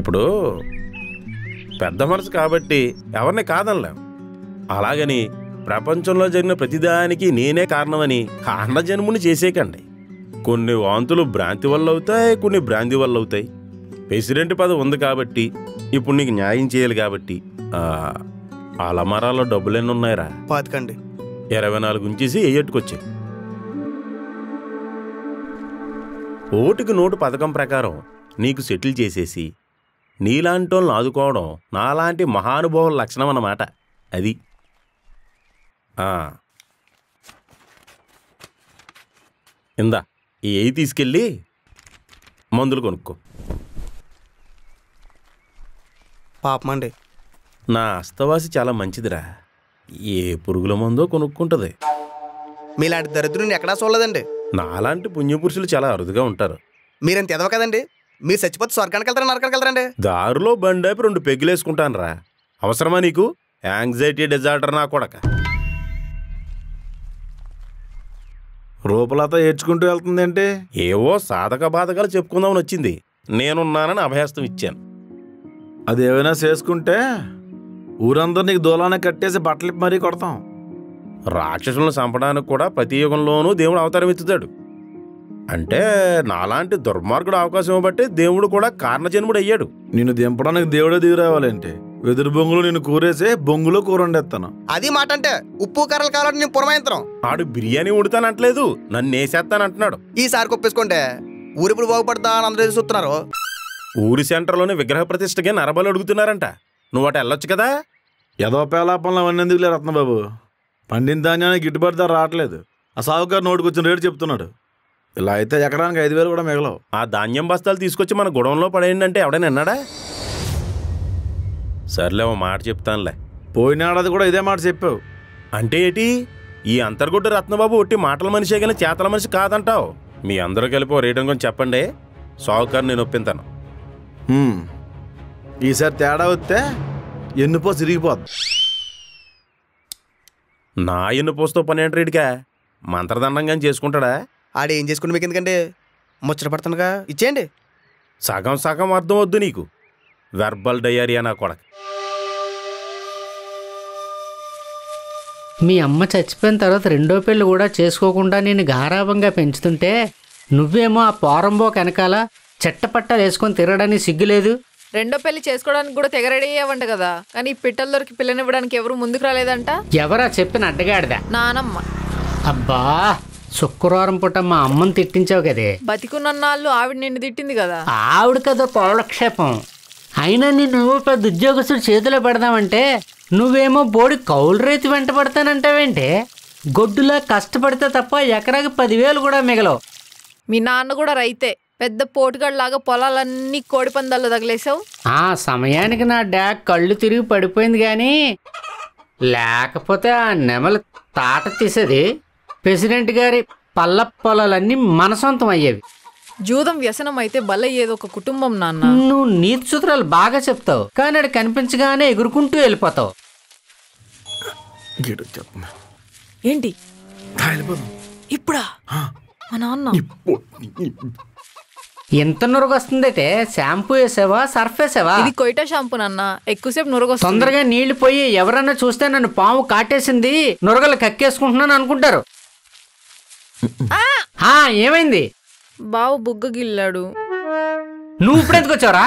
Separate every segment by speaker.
Speaker 1: ఇప్పుడు పెద్ద మనసు కాబట్టి ఎవరిని కాదనలేం. అలాగని ప్రపంచంలో జరిగిన ప్రతిదానికి నేనే కారణమని కారణజన్ముని చేసేకండి. కొన్ని వాంతులు భ్రాంతి వల్ల అవుతాయి, కొన్ని భ్రాంతి వల్ల అవుతాయి. ప్రెసిడెంట్ పదవి ఉంది కాబట్టి ఇప్పుడు నీకు న్యాయం చేయాలి కాబట్టి అలమరాలో డబ్బులెన్ని ఉన్నాయిరా?
Speaker 2: పాతికండి.
Speaker 1: 24 ఉంచేసి ఎయ్యట్టుకొచ్చాయి. ఓటుకి నోటు పథకం ప్రకారం నీకు సెటిల్ చేసేసి నీలాంటి వాళ్ళని ఆదుకోవడం నాలాంటి మహానుభావుల లక్షణం అన్నమాట. అది ఇందా ఈ ఎయ్యి తీసుకెళ్ళి మందులు కొనుక్కో.
Speaker 2: పాపమండి.
Speaker 1: నా అస్తవాసి చాలా మంచిదిరా. ఏ పురుగుల మందో కొనుక్కుంటుంది.
Speaker 2: మీలాంటి దరిద్రుని ఎక్కడా చూడలేదండి.
Speaker 1: నాలాంటి పుణ్యపురుషులు చాలా అరుదుగా ఉంటారు.
Speaker 2: మీరెంత ఎదవ కదండి. మీరు చచ్చిపోతే స్వర్గానికి వెళ్తారా, నరకానికి వెళ్తారండి?
Speaker 1: దారిలో బండేపి 2 పెగ్గులేసుకుంటాను రా. అవసరమా నీకు? యాంగ్జైటీ డిజార్డర్ నా కొడక.
Speaker 3: రూపలత ఏడ్చుకుంటూ వెళ్తుందంటే
Speaker 1: ఏవో సాధక బాధకాలు చెప్పుకుందామని వచ్చింది. నేనున్నానని అభయస్తం ఇచ్చాను.
Speaker 3: అదేమైనా చేసుకుంటే ఊరందరూ నీకు దూలాన్ని కట్టేసి బట్టలు మరీ కొడతాం.
Speaker 1: రాక్షసులను చంపడానికి కూడా ప్రతి యుగంలోనూ దేవుడు అవతారం ఎత్తుతాడు. అంటే నాలాంటి దుర్మార్గుడు అవకాశం ఇవ్వబట్టి దేవుడు కూడా కారణజన్ముడు అయ్యాడు.
Speaker 3: నిన్ను దింపడానికి దేవుడే దిగి రావాలంటే వెదురు బొంగులో నిన్ను కూరేసి బొంగులో కూర వండేస్తాను.
Speaker 2: అది మాట అంటే ఉప్పు కర్రలు కావాలంటే నేను పురమాయంత్రం.
Speaker 1: ఆడు బిర్యానీ ఉడతానంటలేదు, నన్ను వేసేస్తానంటున్నాడు.
Speaker 2: ఈసారి కొప్పేసుకుంటే ఊరిప్పుడు బాగుపడతా అని అందరూ చూస్తున్నారు.
Speaker 1: ఊరి సెంటర్లోనే విగ్రహ ప్రతిష్టగా నరబలు అడుగుతున్నారంట. నువ్వు అటు వెళ్ళొచ్చు కదా.
Speaker 3: ఏదో పేలాపంలో అవన్నీ ఎందుకులే రత్నబాబు. పండిన ధాన్యానికి గిట్టుబాటు ధర రావట్లేదు. ఆ సాగుగారు నోటికి వచ్చిన రేటు చెప్తున్నాడు. ఇలా అయితే ఎకరానికి 5,000 కూడా మిగలవు.
Speaker 1: ఆ ధాన్యం బస్తాలు తీసుకొచ్చి మన గుడంలో పడేయండి అంటే ఎవడైనా అన్నాడా? సర్లే ఓ మాట చెప్తానులే.
Speaker 3: పోయినాడది కూడా ఇదే మాట చెప్పావు.
Speaker 1: అంటే ఏంటి? ఈ అంతర్గొడ్డు రత్నబాబు ఒట్టి మాటల మనిషే కానీ చేతల మనిషి కాదంటావు. మీ అందరూ కలిపి ఓ రేటు కొంచెం చెప్పండి. సాగుకారు నేను ఒప్పింతాను.
Speaker 3: ఈసారి తేడా వస్తే ఎన్నుపో తిరిగిపోద్ది.
Speaker 1: నా ఎన్నుపోస్తో పని ఏంటి రేడికా? మంత్రదండంగా చేసుకుంటాడా?
Speaker 2: ఆడేం చేసుకుంటే మీకు ఎందుకండి? ముచ్చట పడుతుండగా ఇచ్చేయండి.
Speaker 1: సగం సగం అర్థం వద్దు నీకు. వెర్బల్ డయేరియా నా కొడక.
Speaker 4: మీ అమ్మ చచ్చిపోయిన తర్వాత 2వ పెళ్లి కూడా చేసుకోకుండా నేను గారాభంగా పెంచుతుంటే నువ్వేమో ఆ పోరంబోక వెనకాల చెట్టపట్టాలు వేసుకొని తిరగడానికి సిగ్గులేదు.
Speaker 5: 2వ పెళ్లి చేసుకోవడానికి కూడా తెగరెడీ అయ్యావంట కదా. కానీ పిట్టల దొరికి పిల్లనివ్వడానికి ఎవరు ముందుకు రాలేదంట.
Speaker 4: ఎవరా చెప్పిన అడ్డగాడిదా?
Speaker 5: నానమ్మ.
Speaker 4: అబ్బా, శుక్రవారం పూట మా అమ్మని తిట్టించావు కదే.
Speaker 5: బతికున్నన్నాళ్ళు ఆవిడ నిన్ను తిట్టింది కదా.
Speaker 4: ఆవిడ కదా పౌలక్షేపం. అయినా నువ్వు పెద్ద ఉద్యోగస్తుడు చేతిలో పెడదామంటే నువ్వేమో బోడి కౌలు రైతు వెంట పడతానంటావేంటే? గొడ్డులా కష్టపడితే తప్ప ఎకరాకి 10,000 కూడా మిగలవు.
Speaker 5: మీ నాన్న కూడా రైతే. పెద్ద పోటుగాళ్ళలాగా పొలాలన్నీ కోడి పందాల్లో తగిలేసావు.
Speaker 4: ఆ సమయానికి నా డాక్ కళ్ళు తిరిగి పడిపోయింది. కానీ లేకపోతే ఆ నెమల తాట తీసేది ప్రెసిడెంట్ గారి పల్ల పొలాలన్నీ మన సొంతం అయ్యేవి.
Speaker 5: జూదం వ్యసనం అయితే బలయ్యేది ఒక కుటుంబం నాన్న.
Speaker 4: నువ్వు నీతి సూత్రాలు బాగా చెప్తావు, కానీ అది కనిపించగానే ఎగురుకుంటూ వెళ్ళిపోతావు.
Speaker 5: ఏంటి ఇప్పుడా? మా నాన్న
Speaker 4: ఎంత నురగొస్తుందంటే షాంపూ వేసావా, సర్ఫ్ వేసావా?
Speaker 5: ఇది కొయిటా షాంపూ నాన్న. ఎక్కువసేపు నురగొస్తుంది.
Speaker 4: తొందరగా నీళ్లు పోయి ఎవరన్నా చూస్తే నన్ను పాము కాటేసింది, నురగలు కక్కేసుకుంటున్నాను అనుకుంటారు. ఏమైంది?
Speaker 5: బావు బుగ్గ గిల్లాడు.
Speaker 4: నువ్వు ఇప్పుడు ఎందుకు వచ్చావరా?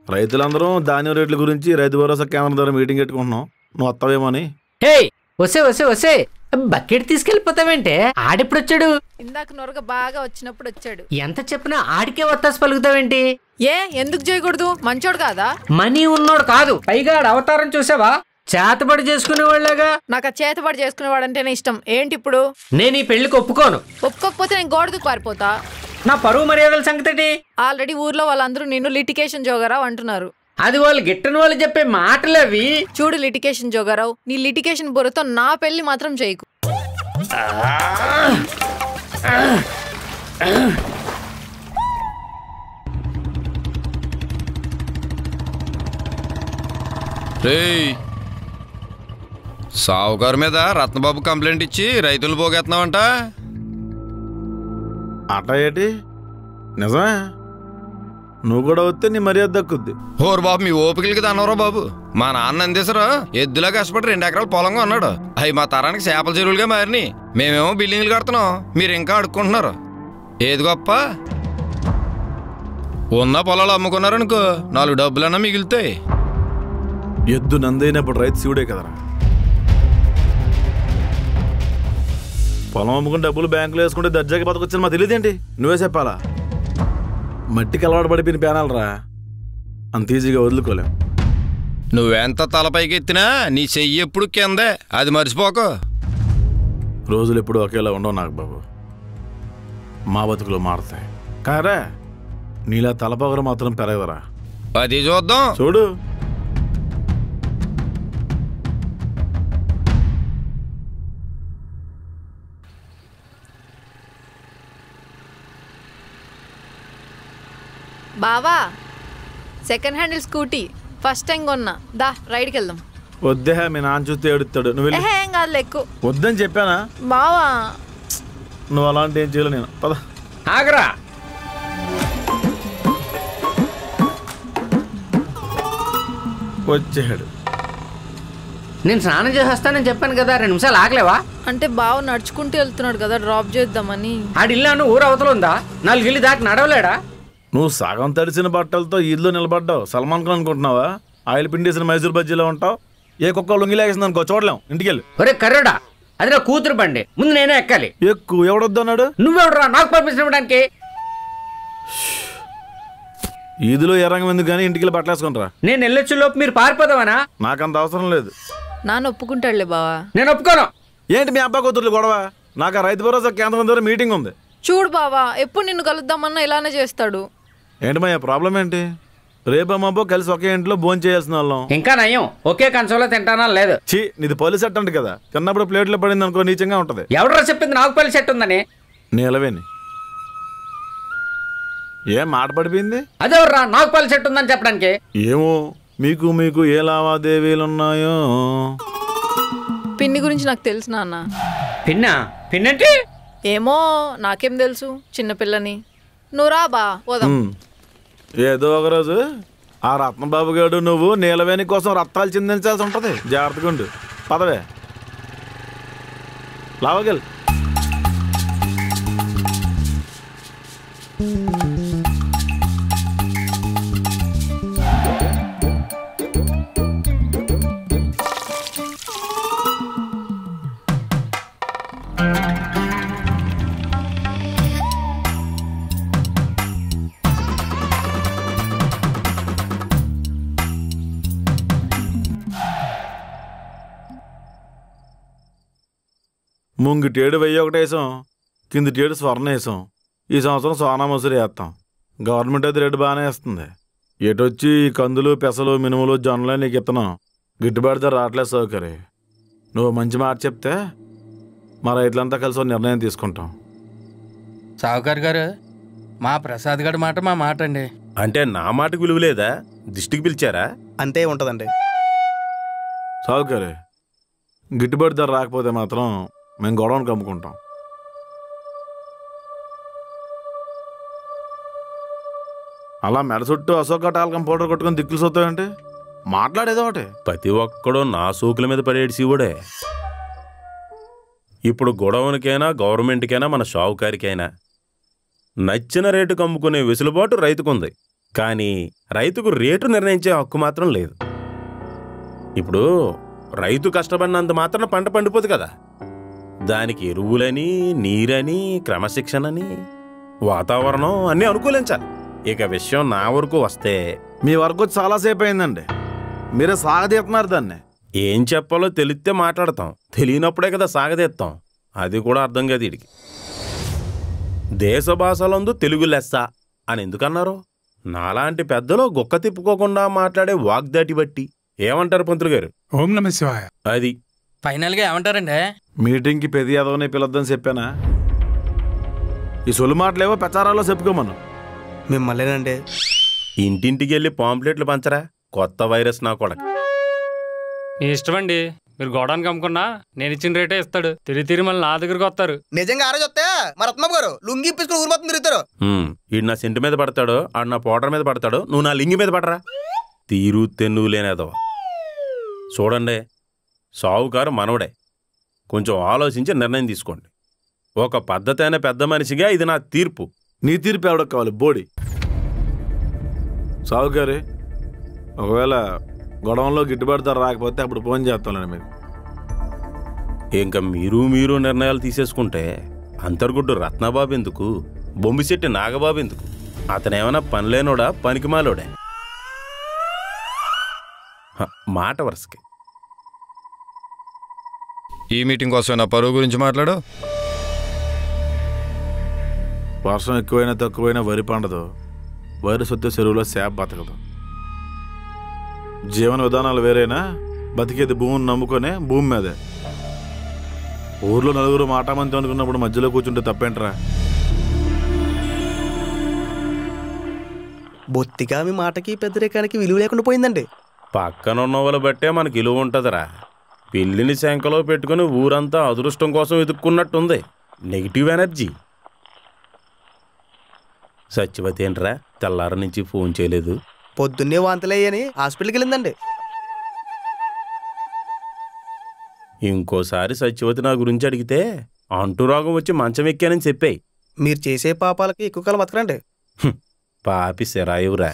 Speaker 3: రైతులందరూ ధాన్యం రేట్ల గురించి రైతు భరోసా కేంద్రం ద్వారా మీటింగ్ పెట్టుకుంటున్నాం. నువ్వు వస్తావేమని.
Speaker 4: హే వసే వసే వసే, బకెట్ తీసుకెళ్ళిపోతావేంటే? ఆడిప్పుడు వచ్చాడు.
Speaker 5: ఇందాక నొరగ బాగా వచ్చినప్పుడు వచ్చాడు.
Speaker 4: ఎంత చెప్పినా ఆడికే వత్తాసి పలుకుతావేంటి?
Speaker 5: ఎందుకు చేయకూడదు? మంచోడు కాదా?
Speaker 4: మనీ ఉన్నోడు కాదు, పైగా అవతారం చూసావా? చేతబడి చేసుకునేవాళ్ళగా.
Speaker 5: నాకు ఆ చేతబడి చేసుకునేవాడంటేనే ఇష్టం. ఏంటి ఇప్పుడు?
Speaker 4: నేను ఈ పెళ్లికి ఒప్పుకోను.
Speaker 5: ఒప్పుకోకపోతే నేను గోడకు పారిపోతా.
Speaker 4: నా పరువు మర్యాదల సంగతి.
Speaker 5: ఆల్రెడీ ఊర్లో వాళ్ళందరూ నిన్ను లిటికేషన్ జోగారావు అంటున్నారు.
Speaker 4: అది వాళ్ళు గిట్టని వాళ్ళు చెప్పే మాటలు అవి.
Speaker 5: చూడు లిటికేషన్ జోగారావు, నీ లిటికేషన్ బుర్రతో నా పెళ్లి మాత్రం చేయకు.
Speaker 6: సావుకారు మీద రత్నబాబు కంప్లైంట్ ఇచ్చి రైతులు పోగేస్తున్నావంట.
Speaker 3: అట్లా ఏంటి? నిజమే. నువ్వు కూడా వస్తే నీ మర్యాద దక్కుద్ది.
Speaker 6: ఓరు బాబు మీ ఓపికలకి దన్నవరా బాబు. మా నాన్న అందేశారు ఎద్దులా కష్టపడి 2 ఎకరాల పొలంగా ఉన్నాడు. అవి మా తరానికి చేపల చెరువులుగా మారిని. మేమేమో బిల్డింగ్లు కడుతున్నాం, మీరు ఇంకా అడుక్కుంటున్నారు. ఏది గొప్ప? ఉన్న పొలాలు అమ్ముకున్నారనుకో 4 డబ్బులన్నా మిగులుతాయి.
Speaker 3: ఎద్దు నందైనప్పుడు రైతు శివుడే కదరా. పొలం అమ్ముకుని డబ్బులు బ్యాంకులో వేసుకుంటే దర్జాకి బతకొచ్చింది మా తెలియదేంటి? నువ్వే చెప్పాలా? మట్టికి అలవాటు పడిపోయిన పేనాలరా, అంత ఈజీగా వదులుకోలేం.
Speaker 6: నువ్వెంత తలపైకి ఎత్తినా నీ చెయ్యి ఎప్పుడు కిందే, అది మర్చిపోకు.
Speaker 3: రోజులు ఎప్పుడు ఒకేలా ఉండవు నాకు బాబు. మా బతుకులు మారుతాయి కారా, నీలా తలపొగరు మాత్రం పెరగదరా.
Speaker 6: అది చూద్దాం.
Speaker 3: చూడు.
Speaker 5: బావా, second handle scooty first time కొన్నా. దా రైడ్కి వెళ్దాం.
Speaker 3: వద్దే, మీ నాన్న చూస్తే ఏడుస్తాడు. నువ్వు వెళ్ళి.
Speaker 5: ఏం కాదు ఎక్కువ.
Speaker 3: వద్దని చెప్పానా?
Speaker 5: బావా
Speaker 3: నువ్వు అలాంటి ఏం చేయలేవు. నేను పద.
Speaker 4: ఆగరా.
Speaker 3: వచ్చాడు.
Speaker 4: నేను స్నానం చేసి వస్తానని చెప్పాను కదా, 2 నిమిషాలు ఆగలేవా?
Speaker 5: అంటే బావ నడుచుకుంటూ వెళ్తున్నాడు కదా, డ్రాప్ చేద్దామని.
Speaker 4: ఆడిల్లాను ఊరు అవతల ఉందా? 4 ఇల్లు దాటి నడవలేడా?
Speaker 3: నువ్వు సగం తడిసిన బట్టలతో ఈద్లో నిలబడ్డావు. సల్మాన్ ఖాన్ అనుకుంటున్నావా? ఆయిల్ పిండేసిన మైసూర్ బజ్జీలో ఉంటావు. ఏ కుక్క లొంగిలేసింది అనుకో, చూడలేం. ఇంటికెళ్ళి.
Speaker 4: ఒరే కర్రోడా, అది నా కూతురు బండి, ముందు నేనే ఎక్కాలి.
Speaker 3: ఎక్కువ ఎవడొద్దు అన్నాడు?
Speaker 4: నువ్వెవడరా నాకు పర్మిషన్ ఇవ్వడానికి?
Speaker 3: ఈదులో ఎర్రంగం ఎందుకు కానీ ఇంటికి బట్టలు వేసుకుంటారా.
Speaker 4: నేను వెళ్ళొచ్చు లోపు మీరు పారిపోదావనా?
Speaker 3: నాకంత అవసరం లేదు.
Speaker 5: నాన్న ఒప్పుకుంటాడులే బావా.
Speaker 4: నేను ఒప్పుకోను.
Speaker 3: ఏంటి మీ అబ్బా కూతుర్లు గొడవ? నాకు ఆ రైతు భరోసా కేంద్రం దగ్గర మీటింగ్ ఉంది.
Speaker 5: చూడు బావా, ఎప్పుడు నిన్ను కలుద్దామన్నా ఇలానే చేస్తాడు.
Speaker 3: ఏంటి మా ప్రాబ్లం ఏంటి? రేపమ్మబ్బో కలిసి ఒకే ఇంట్లో భోజనం చేయాల్సిన వాళ్ళం.
Speaker 4: ఇంకా నయం, ఒకే కంచంలో తింటానా లేదు.
Speaker 3: చీ, నీది పల్లి సెట్ అంట కదా, తిన్నప్పుడు ప్లేట్లో పడింది అనుకో నీచంగా ఉంటది.
Speaker 4: ఎవడరా చెప్పింది నాకు పల్లి సెట్ ఉందని?
Speaker 3: నీలవేని ఏం మాట పడిపోయింది?
Speaker 4: అదెవర్రా నాకు పల్లి సెట్ ఉందని చెప్పడానికి?
Speaker 3: ఏమో, మీకు మీకు ఏ లావాదేవీలు ఉన్నాయో.
Speaker 5: పిన్ని గురించి నాకు తెలుసు నాన్న.
Speaker 4: పిన్నా? పిన్నంటే
Speaker 5: ఏమో, నాకేం తెలుసు, చిన్నపిల్లని. నువ్వు రా బా, పోదాం.
Speaker 3: ఏదో ఒకరోజు ఆ రత్నబాబు గారు నువ్వు నీలవేణి కోసం రత్తాలు చిందించాల్సి ఉంటది. జాగ్రత్తగా ఉండు. పదవే లావగల్. ముంగిటేడు 1001 వేసాం, కిందిటేడు స్వర్ణ వేసాం. ఈ సంవత్సరం సోనా మసూరి వేస్తాం. గవర్నమెంట్ అయితే రేటు బాగానే వేస్తుంది. ఎటొచ్చి కందులు, పెసలు, మినుములు, జొన్నలు నీకు ఇస్తున్నాం. గిట్టుబాటు ధర రావట్లేదు సౌకర్యం. నువ్వు మంచి మాట చెప్తే మా రైతులంతా కలిసి నిర్ణయం తీసుకుంటాం.
Speaker 7: సావుకారు గారు, మా ప్రసాద్ గారి మాట మా మాట అండి.
Speaker 1: అంటే నా మాటకు విలువ లేదా? దిష్టికి పిలిచారా?
Speaker 2: అంతే ఉంటుందండి.
Speaker 3: సౌకర్యం గిట్టుబాటు ధర రాకపోతే మాత్రం మేము గొడవను కమ్ముకుంటాం. అలా మెడ చుట్టూ అశోక టాల్కం పౌడర్ కొట్టుకొని దిక్కులు సొత్తాయంటే మాట్లాడేదో ఒకటి.
Speaker 1: ప్రతి ఒక్కడూ నా సోకుల మీద పడేటి శివుడే. ఇప్పుడు గొడవనికైనా గవర్నమెంట్కైనా మన షావుకారికైనా నచ్చిన రేటు కమ్ముకునే వెసులుబాటు రైతుకుంది. కానీ రైతుకు రేటు నిర్ణయించే హక్కు మాత్రం లేదు. ఇప్పుడు రైతు కష్టపడినంత మాత్రం పంట పండిపోదు కదా. దానికి ఎరువులని, నీరని, క్రమశిక్షణని, వాతావరణం అన్నీ అనుకూలించాలి. ఇక విషయం నా వరకు వస్తే,
Speaker 3: మీ వరకు చాలాసేపు అయిందండి. మీరే సాగదీస్తున్నారు దాన్ని.
Speaker 1: ఏం చెప్పాలో తెలిస్తే మాట్లాడతాం, తెలియనప్పుడే కదా సాగదీస్తాం. అది కూడా అర్థం కాదు వీడికి. దేశ భాషలందు తెలుగు లెస్స అని ఎందుకన్నారు? నాలాంటి పెద్దలో గుక్క తిప్పుకోకుండా మాట్లాడే వాగ్దాటి బట్టి ఏమంటారు పంతులు గారు?
Speaker 8: ఓం నమ శివాయ.
Speaker 1: అది
Speaker 7: ఫైనల్గా ఏమంటారండి?
Speaker 3: మీటింగ్కి పెద్ద యాదవని పిలొద్దని చెప్పానా? ఈ సొలు మాటలేవో ప్రచారాల్లో చెప్పుకోమను.
Speaker 2: మిమ్మల్నేనండి.
Speaker 1: ఇంటింటికి వెళ్ళి పాంప్లెట్లు పంచరా, కొత్త వైరస్ నా కొడక.
Speaker 9: మీ ఇష్టమండి.
Speaker 8: మీరు గోడానికి అమ్ముకున్నా నేను ఇచ్చిన రేటే ఇస్తాడు. తిరిగి మళ్ళీ నా దగ్గరకు వస్తారు.
Speaker 2: నిజంగా ఆ రోజు వస్తే మా రత్నబాబు గారు లుంగి ఇప్పించుకుని ఊరు మొత్తం తిరుగుతారు.
Speaker 1: ఈడు నా సెంటు మీద పడతాడు, ఆడు నా పౌడర్ మీద పడతాడు, నువ్వు నా లింగి మీద పడరా. తీరు తెన్నువు లేనేదో. చూడండి, సావుకారు మనవడే. కొంచెం ఆలోచించి నిర్ణయం తీసుకోండి. ఒక పద్ధతైన పెద్ద మనిషిగా ఇది నా తీర్పు.
Speaker 3: నీ తీర్పు ఎవడకు కావాలి బోడి? సావుకారి, ఒకవేళ గొడవలో గిట్టుబాటు ధర రాకపోతే అప్పుడు ఫోన్ చేస్తానండి మీకు.
Speaker 1: ఇంకా మీరు నిర్ణయాలు తీసేసుకుంటే అంతర్గుడ్డు రత్నబాబు ఎందుకు, బొమ్మిశెట్టి నాగబాబు ఎందుకు? అతనేమన్నా పనిలేనోడా, పనికిమాలోడే? మాట వరుసకి.
Speaker 6: ఈ మీటింగ్ కోసం నా పరువు గురించి మాట్లాడు.
Speaker 3: వర్షం ఎక్కువైనా తక్కువైనా వరి పండదు, వరి సొత్తు చెరువులో సేప బతకదు. జీవన విధానాలు వేరైనా బతికేది భూమిని నమ్ముకొనే, భూమి మీదే. ఊర్లో నలుగురు మాటామంతి అనుకున్నప్పుడు మధ్యలో కూర్చుంటే తప్పేంట్రా?
Speaker 2: బొత్తిగా మీ మాటకి పెద్దరికానికి విలువ లేకుండా పోయిందండి.
Speaker 1: పక్కనున్న వాళ్ళు బట్టే మనకి విలువ ఉంటుందిరా. పిల్లిని శంకలో పెట్టుకుని ఊరంతా అదృష్టం కోసం వెతుక్కున్నట్టుంది. Negative energy. సత్యవతి ఏంట్రా తెల్లారి నుంచి ఫోన్ చేయలేదు?
Speaker 2: పొద్దున్నే వాంతులయ్యని హాస్పిటల్కి వెళ్ళిందండి.
Speaker 1: ఇంకోసారి సత్యవతి నా గురించి అడిగితే అంటురోగం వచ్చి మంచం ఎక్కానని చెప్పాయి.
Speaker 2: మీరు చేసే పాపాలకి ఎక్కువ కాలం బతకరండి.
Speaker 1: పాపి సెరాయువురా.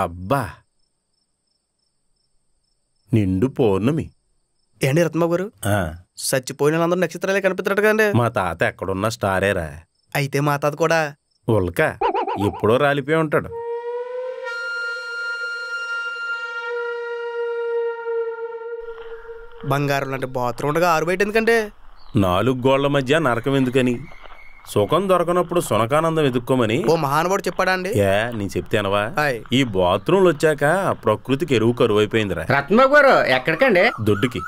Speaker 1: అబ్బా, నిండు పౌర్ణమి.
Speaker 2: ఏండి రత్నబాబు గారు, చచ్చిపోయిన వాళ్ళందరూ నక్షత్రాలే కనిపిస్తున్నట్టు కదండి.
Speaker 1: మా తాత ఎక్కడున్నా స్టారేరా.
Speaker 2: అయితే మా తాత కూడా
Speaker 1: ఉల్క ఎప్పుడో రాలిపోయి ఉంటాడు.
Speaker 2: బంగారం లాంటి బాత్రూమ్ ఉండగా ఆరు బయట ఎందుకంటే?
Speaker 1: 4 గోళ్ల మధ్య నరకం ఎందుకని, సుఖం దొరకనప్పుడు సునకానందం ఎదుక్కోమని
Speaker 2: ఓ మహానుభావుడు చెప్పాడా అండి?
Speaker 1: నేను చెప్తేనవా? ఈ బాత్రూమ్లు వచ్చాక ప్రకృతికి ఎరువు కరువు అయిపోయిందిరా.
Speaker 4: రత్నబాబు గారు ఎక్కడికండి?
Speaker 1: దొడ్డుకి.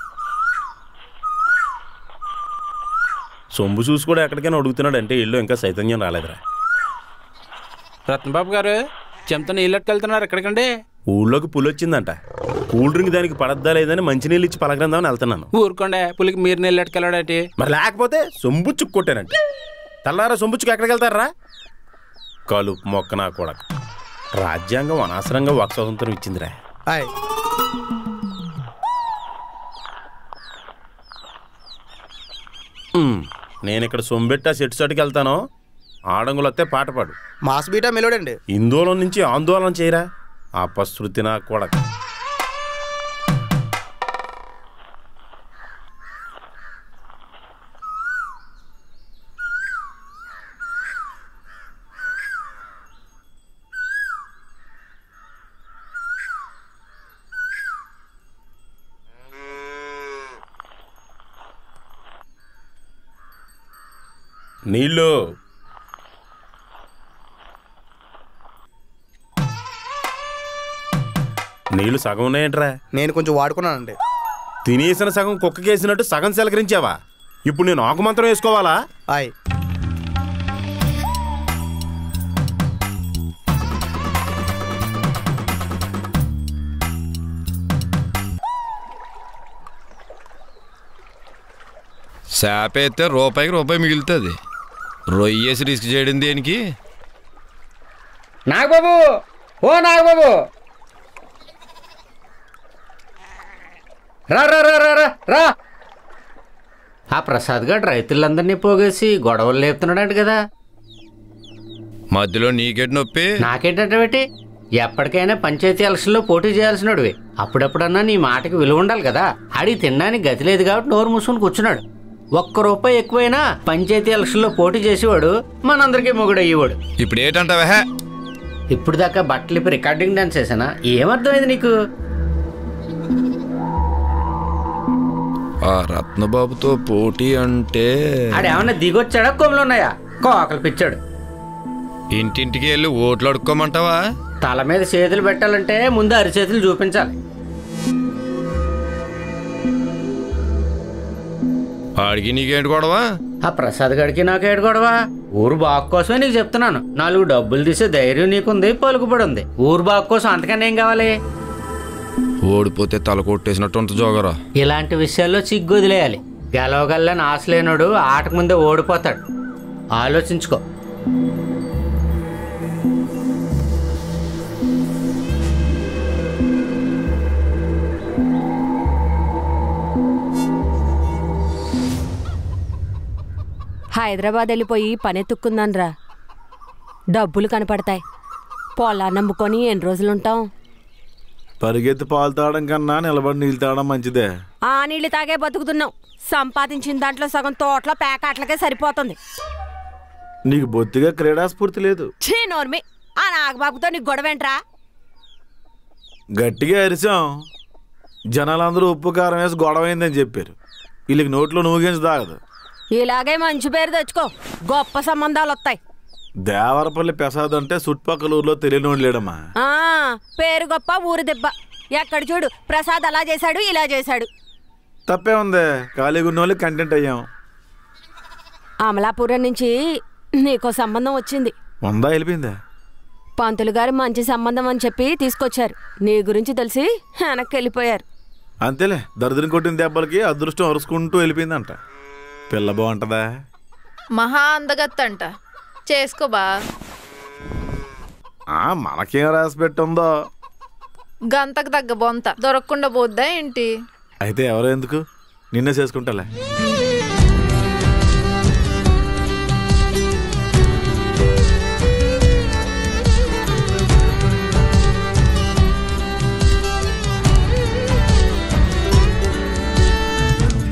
Speaker 1: సొంబు చూసి కూడా ఎక్కడికైనా అడుగుతున్నాడు అంటే ఇల్లు ఇంకా చైతన్యం రాలేదురా.
Speaker 7: రత్నబాబు గారు చెంత నీళ్ళెట్టుకెళ్తున్నారు ఎక్కడికండి?
Speaker 1: ఊళ్ళోకి పులి వచ్చిందంట. కూల్ డ్రింక్ దానికి పడద్దా లేదని మంచినీళ్ళు ఇచ్చి పలకరిందామని వెళ్తున్నాను.
Speaker 7: ఊరుకోండి, పులికి మీరు నీళ్ళెట్టుకెళ్ళాడేంటి?
Speaker 1: మరి లేకపోతే సొంబుచ్చుకు కొట్టానంటే తెల్లారా సొంబుచ్చుకు ఎక్కడికి వెళ్తారా? కలుపు మొక్క నా కూడా. రాజ్యాంగం అనవసరంగా వాక్ స్వాతంత్రం ఇచ్చిందిరా. నేను ఇక్కడ సొంబెట్టా సెట్ సాటుకి వెళ్తాను. ఆడంగులు వస్తే పాట పాడు.
Speaker 2: Mass beta మెలోడండి.
Speaker 1: ఇందోళం నుంచి ఆందోళన చేయరా. అపశృతి నా కొడక. నీళ్ళు నీళ్లు సగం ఉన్నాయంట్రా.
Speaker 2: నేను కొంచెం వాడుకున్నానండి.
Speaker 1: తినేసిన సగం కుక్కకేసినట్టు సగం సెలకరించావా? ఇప్పుడు నేను ఆకు మంత్రం వేసుకోవాలా?
Speaker 6: శాప అయితే రూపాయి మిగులుతుంది. రొయ్యేసి రిస్క్ చేయడం దేనికి?
Speaker 4: నాగబాబు, ఓ నాగబాబు, రా రా రా రా రా. ఆ ప్రసాద్ గారు రైతులందరినీ పోగేసి గొడవలు లేపుతున్నాడు కదా.
Speaker 6: మధ్యలో నీకేటి నొప్పి?
Speaker 4: నాకేంటంటే ఎప్పటికైనా పంచాయతీ ఎలక్షన్లో పోటీ చేయాల్సినోడివి. అప్పుడప్పుడన్నా నీ మాటకి విలువ ఉండాలి కదా. అడిగి తినడానికి గతి లేదు కాబట్టి నోరు మూసుకుని కూర్చున్నాడు. ₹1 ఎక్కువైనా పంచాయతీ ఎలక్షన్లో పోటీ చేసేవాడు మనందరికీ మొగుడు అయ్యేవాడు.
Speaker 6: ఇప్పుడు ఏంటంటావా?
Speaker 4: ఇప్పుడు దాకా బట్టలు ఇప్పి రికార్డింగ్ డాన్స్ చేసానా? ఏమర్థమైంది నీకు?
Speaker 6: ఆ రత్నబాబుతో పోటీ అంటే
Speaker 4: ఆడేమన్నా దిగొచ్చాడా, కొమ్ములు ఉన్నాయా? కోకలు పిచ్చాడు.
Speaker 6: ఇంటింటికి వెళ్ళి ఓట్లు అడుక్కోమంటావా?
Speaker 4: తల మీద చేతులు పెట్టాలంటే ముందు అరిచేతులు చూపించాలి.
Speaker 6: ఆడికి నీకేంటి గొడవ?
Speaker 4: ఆ ప్రసాద్ గడికి నాకేంటి గొడవ? ఊరు బాగు కోసమే నీకు చెప్తున్నాను. 4 డబ్బులు తీసే ధైర్యం నీకుంది, పలుకుబడి ఉంది. ఊరు బాగు కోసం అంతకన్నా ఏం కావాలి?
Speaker 6: ఓడిపోతే తల కొట్టేసినట్టు ఉంటుంది జోగరా.
Speaker 4: ఇలాంటి విషయాల్లో సిగ్గు వదిలేయాలి. గెలవగలని ఆశ లేనోడు ఆటకు ముందే ఓడిపోతాడు. ఆలోచించుకో.
Speaker 9: హైదరాబాద్ వెళ్ళిపోయి పనెత్తుక్కుందాన్రా. డబ్బులు కనపడతాయి. పొలాన్ని నమ్ముకొని ఎన్ని రోజులుంటాం?
Speaker 3: పరిగెత్తి పాలు తాగడం కన్నా నిలబడి నీళ్ళు తాగడం మంచిదే.
Speaker 9: ఆ నీళ్ళు తాగే బతుకుతున్నాం. సంపాదించిన దాంట్లో సగం తోటలో పేకాట్లకే సరిపోతుంది.
Speaker 3: నీకు బొత్తిగా క్రీడాస్ఫూర్తి లేదు.
Speaker 9: ఛీ నోర్మి. ఆ నాగబాబుతో నీకు గొడవేంట్రా?
Speaker 3: గట్టిగా అరిసాం. జనాలందరూ ఉప్పు కారం వేసి గొడవైందని చెప్పారు. వీళ్ళకి నోట్లో నూగించి తాగదు.
Speaker 9: ఇలాగే మంచి పేరు తెచ్చుకో, గొప్ప సంబంధాలు వస్తాయి.
Speaker 3: దేవరపల్లి ప్రసాద్ అంటే చుట్టుపక్కల ఊర్లో తెలియనోడు లేడమ్మా.
Speaker 9: పేరు గొప్ప ఊరు దెబ్బ. ఎక్కడ చూడు ప్రసాద్ అలా చేశాడు ఇలా చేశాడు.
Speaker 3: తప్పే ఉంది. ఖాళీగా ఉన్న వాళ్ళకి కంటెంట్ అయ్యాం.
Speaker 9: అమలాపురం నుంచి నీకో సంబంధం వచ్చింది.
Speaker 3: ఉందా? వెళ్ళిపోయిందా?
Speaker 9: పంతులు గారు మంచి సంబంధం అని చెప్పి తీసుకొచ్చారు. నీ గురించి తెలిసి వెనక్కి వెళ్ళిపోయారు.
Speaker 3: అంతేలే, దరిద్రం కొట్టిన దెబ్బలకి అదృష్టం అరుచుకుంటూ వెళ్ళిపోయిందంట. పిల్ల బాగుంటుందా?
Speaker 5: మహా అందగత్తంట. చేసుకోబా.
Speaker 3: మనకేం రాసి పెట్టుందో.
Speaker 5: గంతకు తగ్గ బొంత దొరకకుండా పోద్దా ఏంటి?
Speaker 3: అయితే ఎవరో ఎందుకు, నిన్నే చేసుకుంటాలే.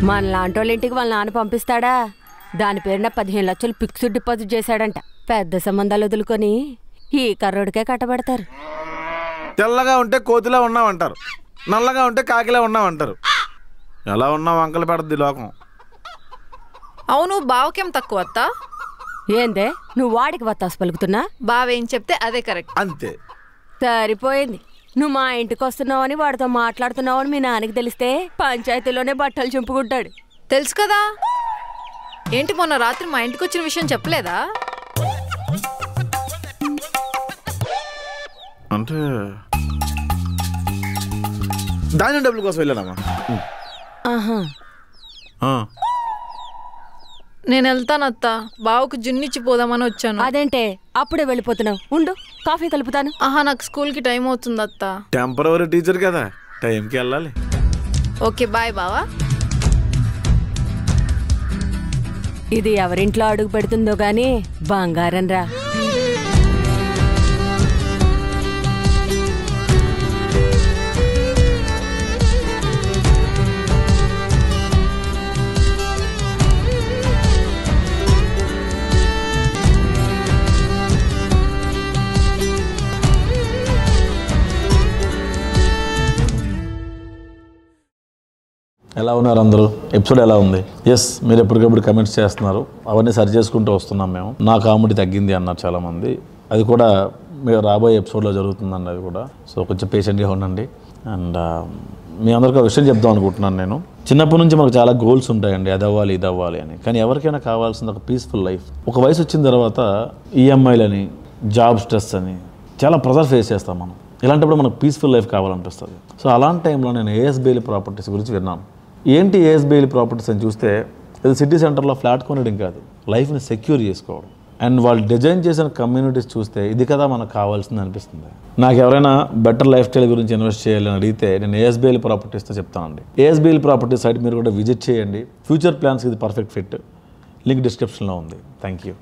Speaker 9: మన లాంటోళ్ళ ఇంటికి వాళ్ళ నాన్న పంపిస్తాడా? దాని పేరున 15 లక్షలు ఫిక్స్డ్ డిపాజిట్ చేశాడంట. పెద్ద సంబంధాలు వదులుకొని ఈ కర్రోడికే కట్టబెడతారు.
Speaker 3: తెల్లగా ఉంటే కోతిలా ఉన్నావంటారు, నల్లగా ఉంటే కాకిలా ఉన్నావంటారు. ఎలా ఉన్నావు అంకలు పెడద్ది లోకం.
Speaker 5: అవును, బావకేం తక్కువ అత్త?
Speaker 9: ఏందే నువ్వు వాడికి వత్తాసు పలుకుతున్నా?
Speaker 5: బావేం చెప్తే అదే కరెక్ట్.
Speaker 3: అంతే,
Speaker 9: సరిపోయింది. నువ్వు మా ఇంటికి వస్తున్నావని వాడితో మాట్లాడుతున్నావని మీ నాన్నకి తెలిస్తే పంచాయతీలోనే బట్టలు చింపుకుంటాడు.
Speaker 5: తెలుసు కదా. ఏంటి మొన్న రాత్రి మా ఇంటికి వచ్చిన విషయం చెప్పలేదా?
Speaker 3: అంటే దాని డబ్బుల కోసం వెళ్ళానమ్మా.
Speaker 5: నేను వెళ్తానత్త. బావుకు జున్నిచ్చి పోదామని వచ్చాను.
Speaker 9: అదేంటే అప్పుడే వెళ్ళిపోతున్నావు? ఉండు, కాఫీ కలుపుతాను.
Speaker 5: నాకు స్కూల్కి టైం అవుతుంది అత్త.
Speaker 3: టెంపరవరీ టీచర్ కదా, టైంకి వెళ్ళాలి.
Speaker 5: ఓకే బాయ్ బావా.
Speaker 9: ఇది ఎవరింట్లో అడుగు పెడుతుందో గాని బంగారం రా.
Speaker 3: ఎలా ఉన్నారు అందరూ? ఎపిసోడ్ ఎలా ఉంది? ఎస్, మీరు ఎప్పటికప్పుడు కమెంట్స్ చేస్తున్నారు. అవన్నీ సరి చేసుకుంటూ వస్తున్నాం మేము. నా కామెడీ తగ్గింది అన్నారు చాలామంది. అది కూడా మీరు రాబోయే ఎపిసోడ్లో జరుగుతుందండి అది కూడా. సో కొంచెం పేషెంట్గా ఉండండి. అండ్ మీ అందరికీ ఒక విషయం చెప్దాం అనుకుంటున్నాను. నేను చిన్నప్పటి నుంచి మనకు చాలా గోల్స్ ఉంటాయండి, అది అవ్వాలి ఇది అవ్వాలి అని. కానీ ఎవరికైనా కావాల్సింది ఒక పీస్ఫుల్ లైఫ్. ఒక వయసు వచ్చిన తర్వాత ఈఎంఐలని, జాబ్ స్ట్రెస్ అని చాలా ప్రెజర్ ఫేస్ చేస్తాం మనం. ఇలాంటప్పుడు మనకు పీస్ఫుల్ లైఫ్ కావాలనిపిస్తుంది. సో అలాంటి టైంలో నేను ఏఎస్ బెయిలీ ప్రాపర్టీస్ గురించి విన్నాను. ఏంటి ఏఎస్ బెయిలీ ప్రాపర్టీస్ అని చూస్తే, ఇది సిటీ సెంటర్లో ఫ్లాట్ కొనడం కాదు, లైఫ్ని సెక్యూర్ చేసుకోవడం. అండ్ వాళ్ళు డిజైన్ చేసిన కమ్యూనిటీస్ చూస్తే ఇది కదా మనకు కావాల్సింది అనిపిస్తుంది. నాకు ఎవరైనా బెటర్ లైఫ్ స్టైల్ గురించి ఇన్వెస్ట్ చేయాలని అడిగితే నేను ఏఎస్ బెయిలీ ప్రాపర్టీస్తో చెప్తానండి. ఏఎస్ బెయిలీ ప్రాపర్టీస్ సైట్ మీరు కూడా విజిట్ చేయండి. ఫ్యూచర్ ప్లాన్స్కి ఇది పర్ఫెక్ట్ ఫిట్. లింక్ డిస్క్రిప్షన్లో ఉంది. Thank you.